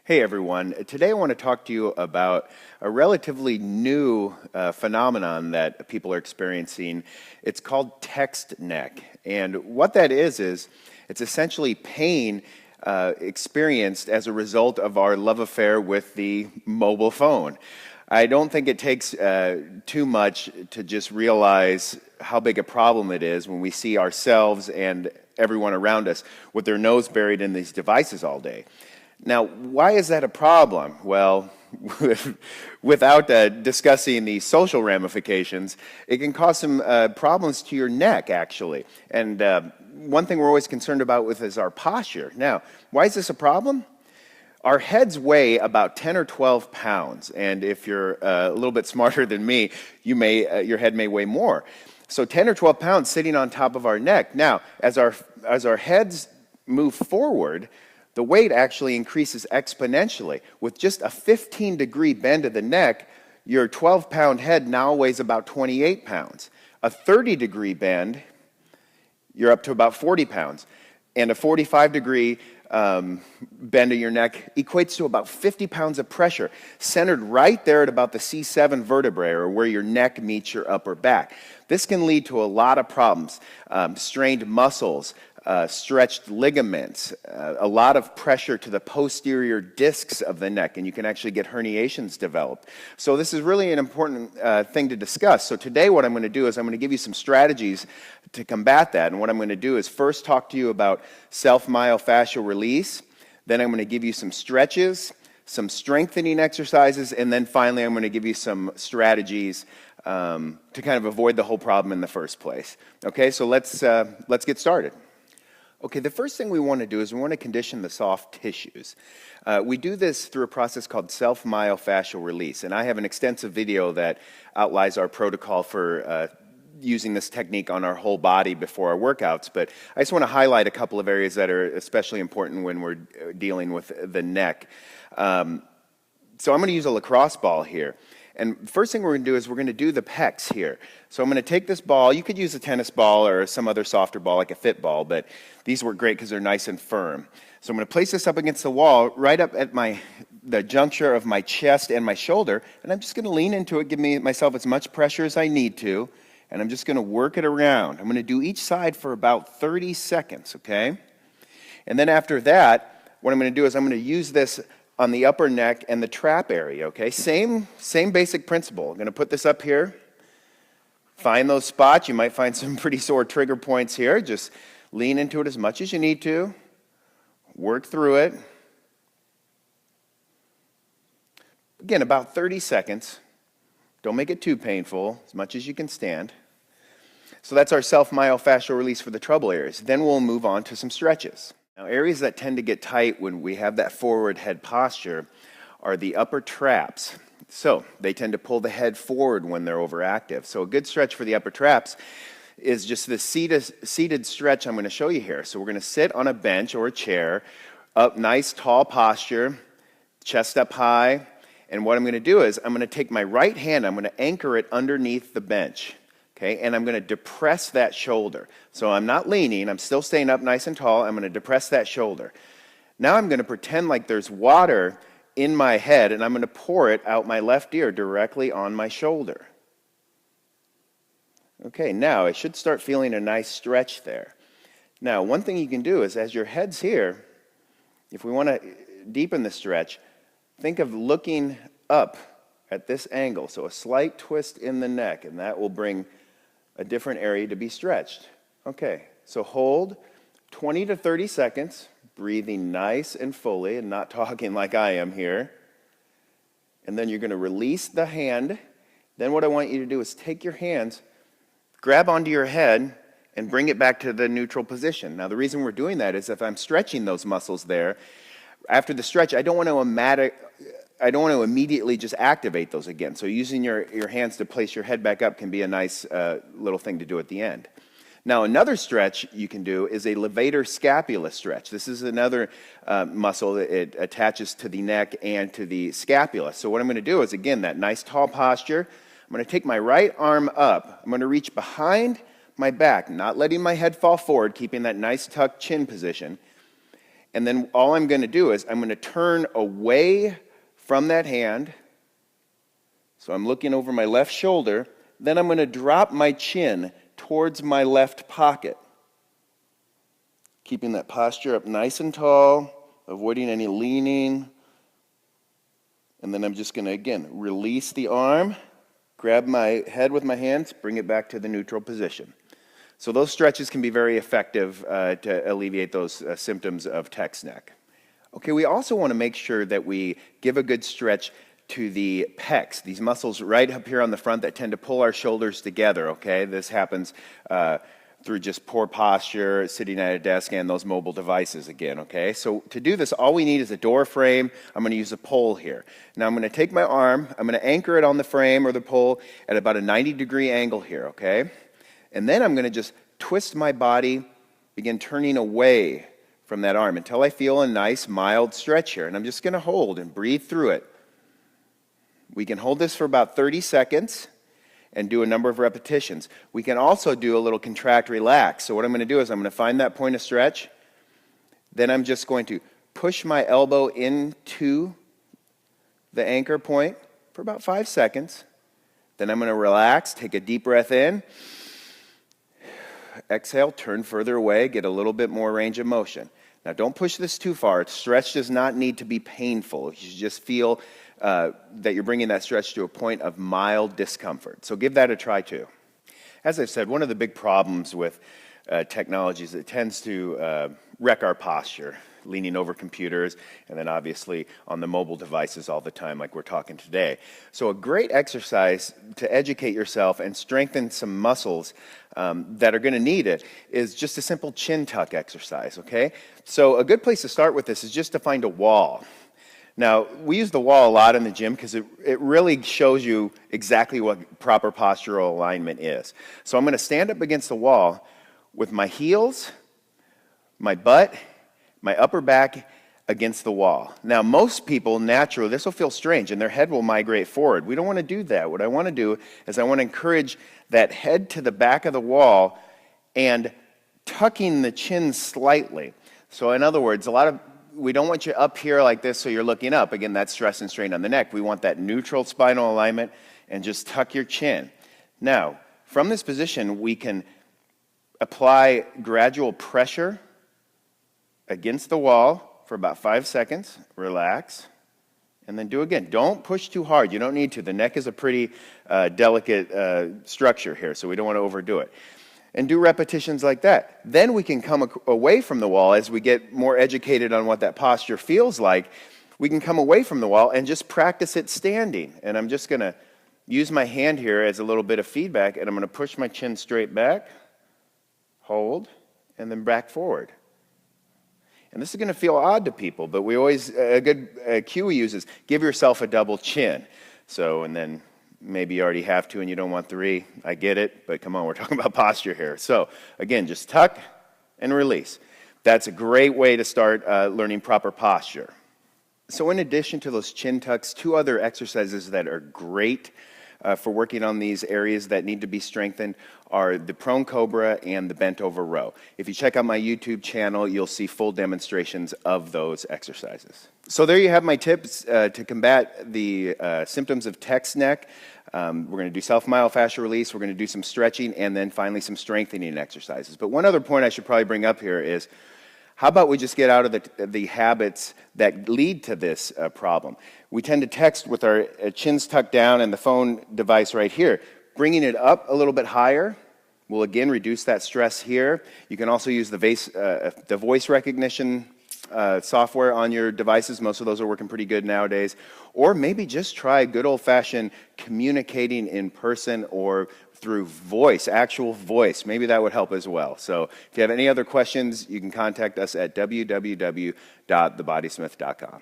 Hey everyone, today I want to talk to you about a relatively new phenomenon that people are experiencing. It's called text neck. And what that is it's essentially pain experienced as a result of our love affair with the mobile phone. I don't think it takes too much to just realize how big a problem it is when we see ourselves and everyone around us with their nose buried in these devices all day. Now, why is that a problem? Well, without discussing the social ramifications, it can cause some problems to your neck, actually. And one thing we're always concerned about with is our posture. Now, why is this a problem? Our heads weigh about 10 or 12 pounds, and if you're a little bit smarter than me, your head may weigh more. So 10 or 12 pounds sitting on top of our neck. Now, as our heads move forward, the weight actually increases exponentially. With just a 15-degree bend of the neck, your 12-pound head now weighs about 28 pounds. A 30-degree bend, you're up to about 40 pounds. And a 45-degree bend of your neck equates to about 50 pounds of pressure, centered right there at about the C7 vertebrae, or where your neck meets your upper back. This can lead to a lot of problems, strained muscles, stretched ligaments, a lot of pressure to the posterior discs of the neck, and you can actually get herniations developed. So this is really an important thing to discuss. So today what I'm going to do is I'm going to give you some strategies to combat that, and what I'm going to do is first talk to you about self-myofascial release, then I'm going to give you some stretches, some strengthening exercises, and then finally I'm going to give you some strategies to kind of avoid the whole problem in the first place. Okay, so let's get started. Okay, the first thing we want to do is we want to condition the soft tissues. We do this through a process called self-myofascial release, and I have an extensive video that outlines our protocol for using this technique on our whole body before our workouts, but I just want to highlight a couple of areas that are especially important when we're dealing with the neck. So I'm going to use a lacrosse ball here. And the first thing we're going to do is we're going to do the pecs here. So I'm going to take this ball. You could use a tennis ball or some other softer ball like a fit ball, but these work great because they're nice and firm. So I'm going to place this up against the wall right up at the juncture of my chest and my shoulder, and I'm just going to lean into it, give myself as much pressure as I need to, and I'm just going to work it around. I'm going to do each side for about 30 seconds, okay? And then after that, what I'm going to do is I'm going to use this on the upper neck and the trap area, okay? Same basic principle. I'm going to put this up here. Find those spots. You might find some pretty sore trigger points here. Just lean into it as much as you need to. Work through it. Again, about 30 seconds. Don't make it too painful, as much as you can stand. So that's our self-myofascial release for the trouble areas. Then we'll move on to some stretches. Now, areas that tend to get tight when we have that forward head posture are the upper traps. So they tend to pull the head forward when they're overactive. So a good stretch for the upper traps is just the seated stretch I'm going to show you here. So we're going to sit on a bench or a chair, up nice tall posture, chest up high, and what I'm going to do is I'm going to take my right hand, I'm going to anchor it underneath the bench. Okay, and I'm going to depress that shoulder. So I'm not leaning, I'm still staying up nice and tall, I'm going to depress that shoulder. Now I'm going to pretend like there's water in my head, and I'm going to pour it out my left ear directly on my shoulder. Okay, now I should start feeling a nice stretch there. Now, one thing you can do is as your head's here, if we want to deepen the stretch, think of looking up at this angle. So a slight twist in the neck, and that will bring a different area to be stretched. Okay, so hold 20 to 30 seconds, breathing nice and fully and not talking like I am here. And then you're going to release the hand. Then what I want you to do is take your hands, grab onto your head, and bring it back to the neutral position. Now the reason we're doing that is if I'm stretching those muscles there, after the stretch, I don't want to immediately just activate those again. So using your hands to place your head back up can be a nice little thing to do at the end. Now another stretch you can do is a Levator scapula stretch. This is another muscle that it attaches to the neck and to the scapula. So what I'm going to do is, again, that nice tall posture. I'm going to take my right arm up. I'm going to reach behind my back, not letting my head fall forward, keeping that nice tucked chin position. And then all I'm going to do is I'm going to turn away from that hand. So I'm looking over my left shoulder. Then I'm going to drop my chin towards my left pocket, keeping that posture up nice and tall, avoiding any leaning. And then I'm just going to, again, release the arm, grab my head with my hands, bring it back to the neutral position. So those stretches can be very effective to alleviate those symptoms of text neck. Okay, we also want to make sure that we give a good stretch to the pecs, these muscles right up here on the front that tend to pull our shoulders together, okay? This happens through just poor posture, sitting at a desk, and those mobile devices again, okay? So to do this, all we need is a door frame. I'm going to use a pole here. Now I'm going to take my arm, I'm going to anchor it on the frame or the pole at about a 90-degree angle here, okay? And then I'm going to just twist my body, begin turning away from that arm until I feel a nice, mild stretch here. And I'm just going to hold and breathe through it. We can hold this for about 30 seconds and do a number of repetitions. We can also do a little contract, relax. So what I'm going to do is I'm going to find that point of stretch. Then I'm just going to push my elbow into the anchor point for about 5 seconds. Then I'm going to relax, take a deep breath in. Exhale, turn further away, get a little bit more range of motion. Now don't push this too far. Stretch does not need to be painful. You should just feel that you're bringing that stretch to a point of mild discomfort. So give that a try too. As I've said, one of the big problems with technology is it tends to wreck our posture, leaning over computers, and then obviously on the mobile devices all the time like we're talking today. So a great exercise to educate yourself and strengthen some muscles that are going to need it is just a simple chin tuck exercise, okay? So a good place to start with this is just to find a wall. Now, we use the wall a lot in the gym because it really shows you exactly what proper postural alignment is. So I'm going to stand up against the wall with my heels, my butt, my upper back against the wall. Now, most people, naturally, this will feel strange, and their head will migrate forward. We don't want to do that. What I want to do is I want to encourage that head to the back of the wall and tucking the chin slightly. So in other words, we don't want you up here like this so you're looking up. Again, that's stress and strain on the neck. We want that neutral spinal alignment and just tuck your chin. Now, from this position, we can apply gradual pressure against the wall for about 5 seconds, relax, and then do again. Don't push too hard. You don't need to. The neck is a pretty delicate structure here, so we don't want to overdo it. And do repetitions like that. Then we can come away from the wall as we get more educated on what that posture feels like. We can come away from the wall and just practice it standing. And I'm just going to use my hand here as a little bit of feedback, and I'm going to push my chin straight back, hold, and then back forward. And this is going to feel odd to people, but we always, a good cue we use is give yourself a double chin. So, and then maybe you already have 2 and you don't want 3. I get it, but come on, we're talking about posture here. So, again, just tuck and release. That's a great way to start learning proper posture. So in addition to those chin tucks, 2 other exercises that are great for working on these areas that need to be strengthened are the prone cobra and the bent over row. If you check out my YouTube channel, you'll see full demonstrations of those exercises. So there you have my tips to combat the symptoms of text neck. We're going to do self-myofascial release, we're going to do some stretching, and then finally some strengthening exercises. But one other point I should probably bring up here is, how about we just get out of the habits that lead to this problem? We tend to text with our chins tucked down and the phone device right here. Bringing it up a little bit higher will again reduce that stress here. You can also use the voice recognition software on your devices. Most of those are working pretty good nowadays. Or maybe just try good old-fashioned communicating in person or through voice, actual voice. Maybe that would help as well. So if you have any other questions, you can contact us at www.thebodysmith.com.